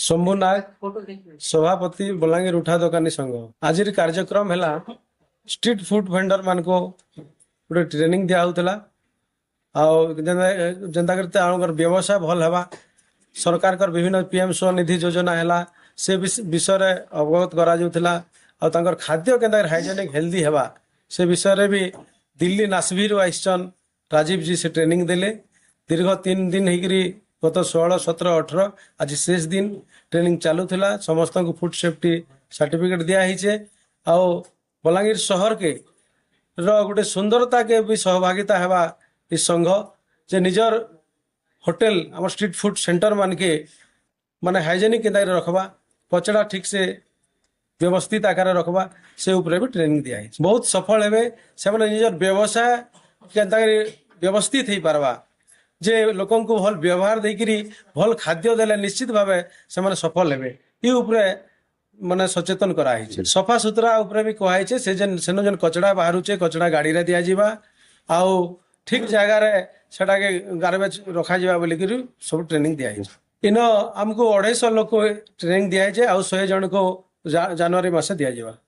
शंभु नाग सभापति बलांगीर उठा दोकानी संघ आज कार्यक्रम है स्ट्रीट फूड वेंडर मान को गोटे ट्रेनिंग दिया होता जेनता करते आमर व्यवसाय भल है सरकार कर विभिन्न पीएम स्वनिधि योजना है से विषय रे अवगत करा खाद्य के हाइजेनिक हेल्दी है से विषय भी दिल्ली नासभीर आईसन राजीव जी से ट्रेनिंग देले दीर्घ 3 दिन होकरी गत 16, 17, 18 आज शेष दिन ट्रेनिंग चलूला समस्त को फूड सेफ्टी सर्टिफिकेट दिखाई आओ बलांगीर शहर के गोटे सुंदरता के भी सहभागिता है इस संघ जे निजर होटल आम स्ट्रीट फूड सेंटर मान के माने हाइजेनिक के रखबा पचड़ा ठीक से व्यवस्थित आकार रखबा से ऊपर भी ट्रेनिंग दिखाई बहुत सफल है से निजर व्यवसाय के व्यवस्थित हो पारबा जे लोक को भल व्यवहार देकरी भल खाद्य देले निश्चित भाव से सफल हे ये माने सचेतन कराई सफा सुतरा उपरे भी कहुई से जेन कचड़ा बाहर कचड़ा गाड़ी रे दिया जिबा आउ ठीक जगह रे सेटा के गार्बेज रखा जिबा बोली करी सब ट्रेनिंग दिया इन आमको 250 लोक ट्रेनिंग दिया आउ 100 जन को जनवरी मासे दिया जिबा।